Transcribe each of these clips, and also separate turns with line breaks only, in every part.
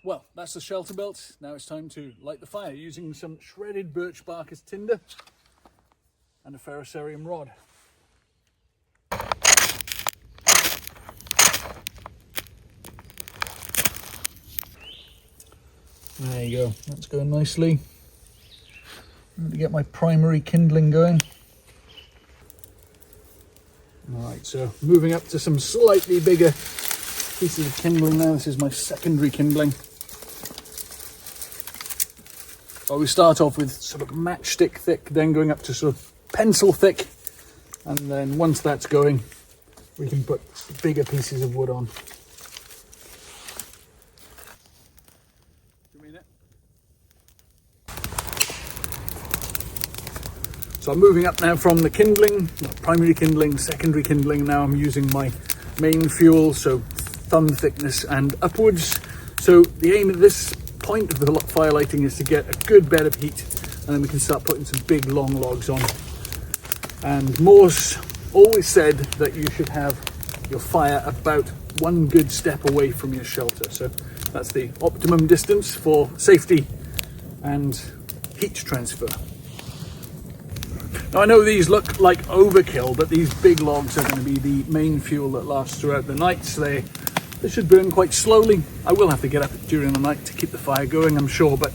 Well, that's the shelter built. Now it's time to light the fire using some shredded birch bark as tinder and a ferrocerium rod. There you go, that's going nicely. I'm going to get my primary kindling going. Alright, so moving up to some slightly bigger pieces of kindling now. This is my secondary kindling. I always start off with sort of matchstick thick, then going up to sort of pencil thick, and then once that's going, we can put bigger pieces of wood on. So I'm moving up now from the kindling, primary kindling, secondary kindling. Now I'm using my main fuel, so thumb thickness and upwards. So the aim at this point of the fire lighting is to get a good bed of heat, and then we can start putting some big long logs on. And Mors always said that you should have your fire about one good step away from your shelter. So that's the optimum distance for safety and heat transfer. Now I know these look like overkill, but these big logs are going to be the main fuel that lasts throughout the night. So they should burn quite slowly. I will have to get up during the night to keep the fire going, I'm sure, but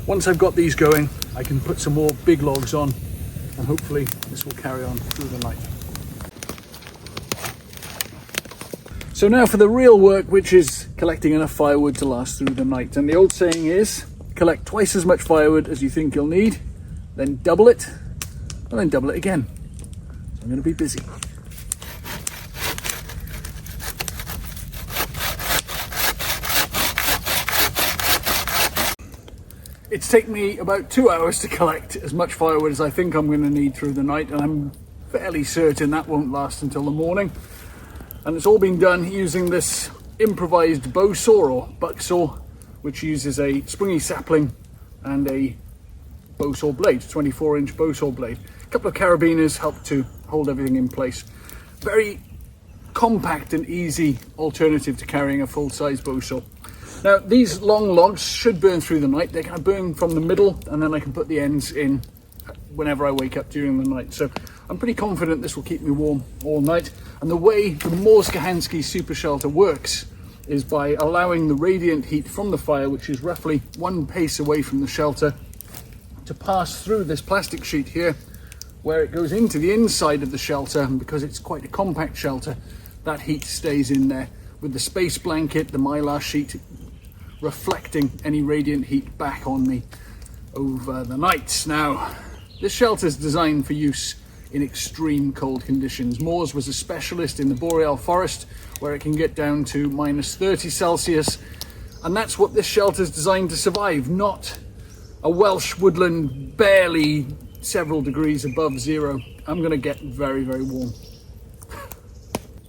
once I've got these going, I can put some more big logs on, and hopefully this will carry on through the night. So now for the real work, which is collecting enough firewood to last through the night. And the old saying is, collect twice as much firewood as you think you'll need, then double it, and then double it again. So I'm going to be busy. It's taken me about 2 hours to collect as much firewood as I think I'm going to need through the night, and I'm fairly certain that won't last until the morning. And it's all been done using this improvised bowsaw or bucksaw, which uses a springy sapling and a bowsaw blade, 24-inch bowsaw blade. A couple of carabiners help to hold everything in place. Very compact and easy alternative to carrying a full-size bowsaw. Now these long logs should burn through the night. They're going to burn from the middle, and then I can put the ends in whenever I wake up during the night. So I'm pretty confident this will keep me warm all night. And the way the Mors Kochanski super shelter works is by allowing the radiant heat from the fire, which is roughly 1 pace away from the shelter, to pass through this plastic sheet here, where it goes into the inside of the shelter. And because it's quite a compact shelter, that heat stays in there, with the space blanket, the mylar sheet, reflecting any radiant heat back on me over the night. Now, this shelter is designed for use in extreme cold conditions. Mors was a specialist in the boreal forest, where it can get down to minus 30 Celsius, and that's what this shelter is designed to survive, not a Welsh woodland barely several degrees above zero. I'm going to get very, very warm.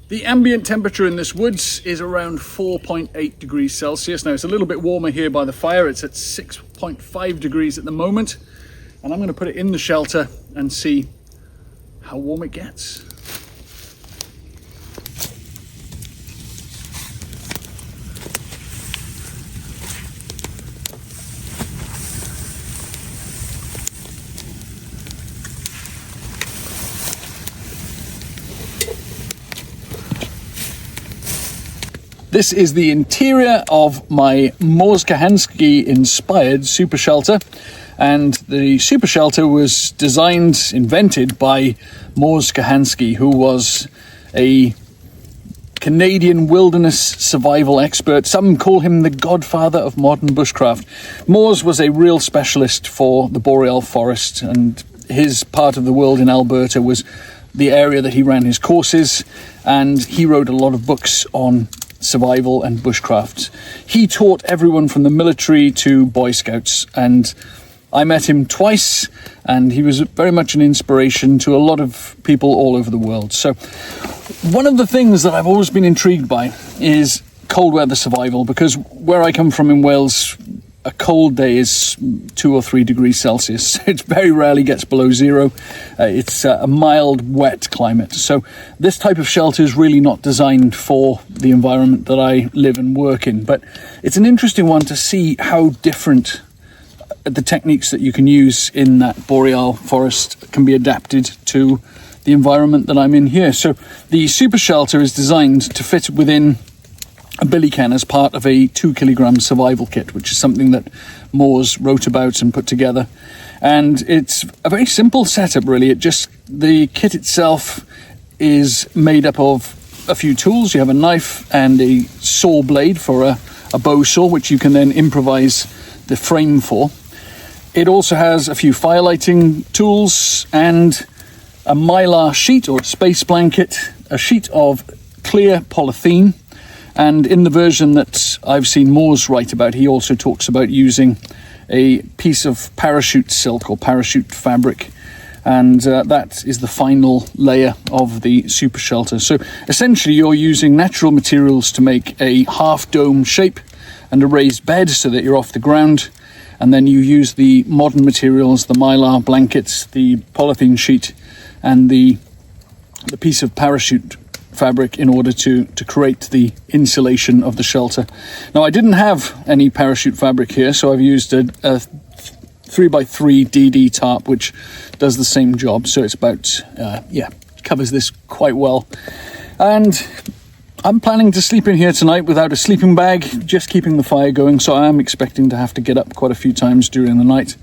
The ambient temperature in this woods is around 4.8 degrees Celsius. Now it's a little bit warmer here by the fire. It's at 6.5 degrees at the moment. And I'm going to put it in the shelter and see how warm it gets. This is the interior of my Mors Kochanski inspired super shelter, and the super shelter was invented by Mors Kochanski, who was a Canadian wilderness survival expert. Some call him the godfather of modern bushcraft. Mors was a real specialist for the boreal forest, and his part of the world in Alberta was the area that he ran his courses, and he wrote a lot of books on survival and bushcraft. He taught everyone from the military to Boy Scouts, and I met him twice, and he was very much an inspiration to a lot of people all over the world. So one of the things that I've always been intrigued by is cold weather survival, because where I come from in Wales, a cold day is 2 or 3 degrees Celsius. It very rarely gets below zero. It's a mild, wet climate. So this type of shelter is really not designed for the environment that I live and work in. But it's an interesting one to see how different the techniques that you can use in that boreal forest can be adapted to the environment that I'm in here. So the super shelter is designed to fit within a billy can as part of a 2 kilogram survival kit, which is something that Mors wrote about and put together. And it's a very simple setup, really. The kit itself is made up of a few tools. You have a knife and a saw blade for a bow saw, which you can then improvise the frame for. It also has a few firelighting tools and a mylar sheet or a space blanket, a sheet of clear polythene. And in the version that I've seen Mors write about, he also talks about using a piece of parachute silk or parachute fabric. And that is the final layer of the super shelter. So essentially you're using natural materials to make a half dome shape and a raised bed so that you're off the ground. And then you use the modern materials, the mylar blankets, the polythene sheet, and the piece of parachute fabric in order to create the insulation of the shelter. Now, I didn't have any parachute fabric here, so I've used a 3x3 DD tarp, which does the same job. So it's about, covers this quite well. And I'm planning to sleep in here tonight without a sleeping bag, just keeping the fire going. So I am expecting to have to get up quite a few times during the night.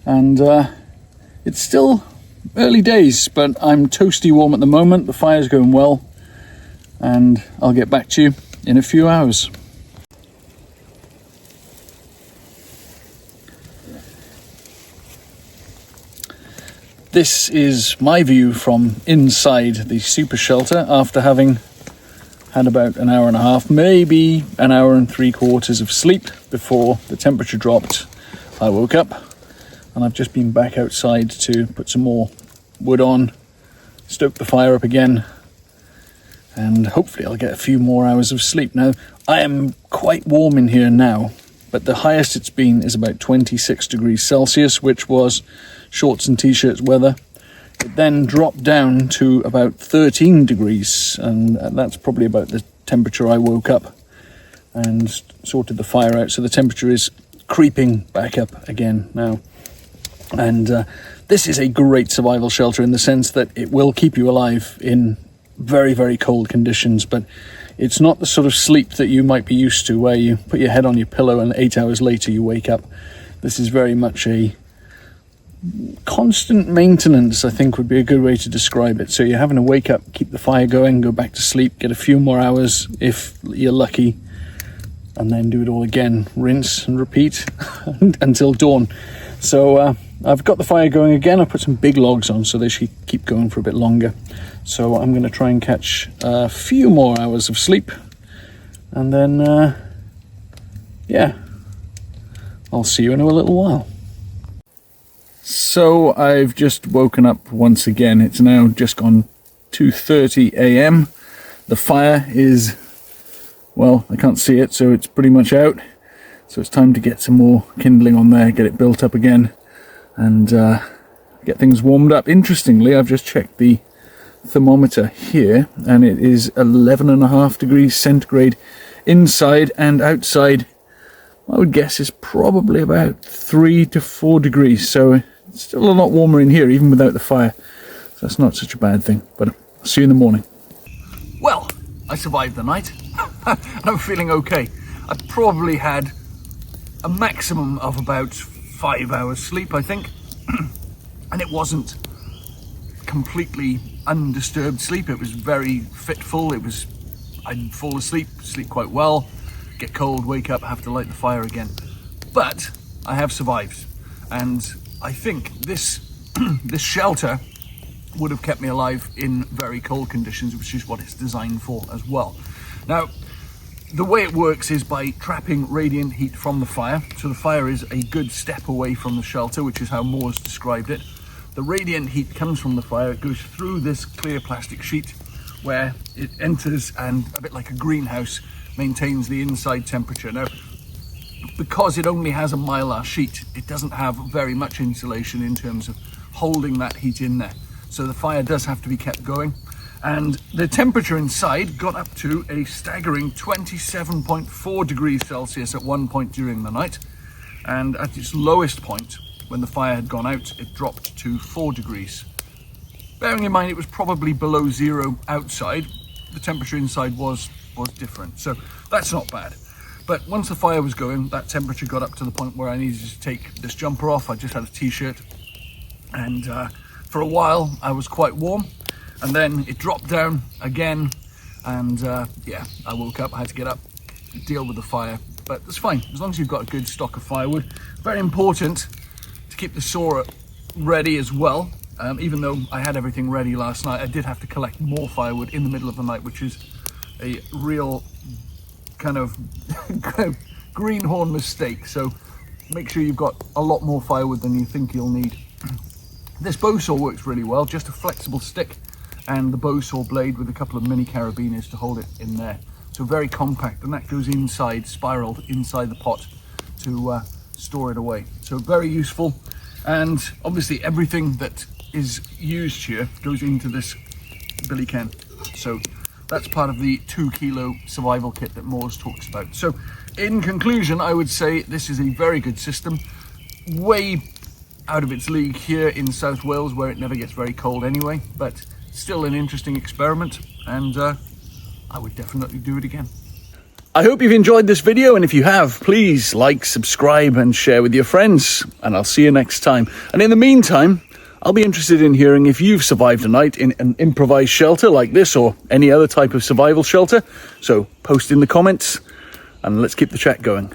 And it's still early days, but I'm toasty warm at the moment. The fire's going well. And I'll get back to you in a few hours. This is my view from inside the super shelter after having had about an hour and a half, maybe an hour and 3/4 of sleep before the temperature dropped. I woke up and I've just been back outside to put some more wood on, stoke the fire up again, and hopefully I'll get a few more hours of sleep. Now, I am quite warm in here now, but the highest it's been is about 26 degrees Celsius, which was shorts and t-shirts weather. It then dropped down to about 13 degrees, and that's probably about the temperature I woke up and sorted the fire out. So the temperature is creeping back up again now. And this is a great survival shelter in the sense that it will keep you alive in very, very cold conditions, but it's not the sort of sleep that you might be used to where you put your head on your pillow and 8 hours later you wake up. This is very much a constant maintenance, I think would be a good way to describe it. So you're having to wake up, keep the fire going, go back to sleep, get a few more hours if you're lucky, and then do it all again, rinse and repeat until dawn. So I've got the fire going again. I put some big logs on so they should keep going for a bit longer. So I'm going to try and catch a few more hours of sleep, and then I'll see you in a little while. So I've just woken up once again. It's now just gone 2:30 a.m. The fire is, well, I can't see it, so it's pretty much out. So it's time to get some more kindling on there, get it built up again, and get things warmed up. Interestingly, I've just checked the thermometer here, and it is 11.5 degrees centigrade inside, and outside I would guess is probably about 3 to 4 degrees. So it's still a lot warmer in here even without the fire, so that's not such a bad thing. But I'll see you in the morning. Well, I survived the night. I'm feeling okay. I probably had a maximum of about 5 hours sleep, I think. And it wasn't completely undisturbed sleep. It was very fitful. I'd fall asleep, sleep quite well, get cold, wake up, have to light the fire again. But I have survived, and I think this this shelter would have kept me alive in very cold conditions, which is what it's designed for as well. Now, the way it works is by trapping radiant heat from the fire. So the fire is a good step away from the shelter, which is how Mors described it. The radiant heat comes from the fire, it goes through this clear plastic sheet where it enters, and a bit like a greenhouse, maintains the inside temperature. Now, because it only has a mylar sheet, it doesn't have very much insulation in terms of holding that heat in there. So the fire does have to be kept going. And the temperature inside got up to a staggering 27.4 degrees Celsius at one point during the night. And at its lowest point, when the fire had gone out, it dropped to 4 degrees. Bearing in mind it was probably below zero outside, the temperature inside was different. So that's not bad. But once the fire was going, that temperature got up to the point where I needed to take this jumper off. I just had a t-shirt, and for a while I was quite warm, and then it dropped down again, and yeah, I woke up, I had to get up, deal with the fire, but it's fine as long as you've got a good stock of firewood. Very important to keep the saw ready as well. Even though I had everything ready last night, I did have to collect more firewood in the middle of the night, which is a real kind of greenhorn mistake. So make sure you've got a lot more firewood than you think you'll need. This bow saw works really well, just a flexible stick and the bow saw blade with a couple of mini carabiners to hold it in there. So very compact, and that goes inside, spiraled inside the pot to store it away. So very useful, and obviously everything that is used here goes into this billy can. So that's part of the 2 kilo survival kit that Mors talks about. So in conclusion, I would say this is a very good system, way out of its league here in South Wales, where it never gets very cold anyway, but still an interesting experiment, and I would definitely do it again. I hope you've enjoyed this video, and if you have, please like, subscribe and share with your friends, and I'll see you next time. And in the meantime, I'll be interested in hearing if you've survived a night in an improvised shelter like this or any other type of survival shelter. So post in the comments and let's keep the chat going.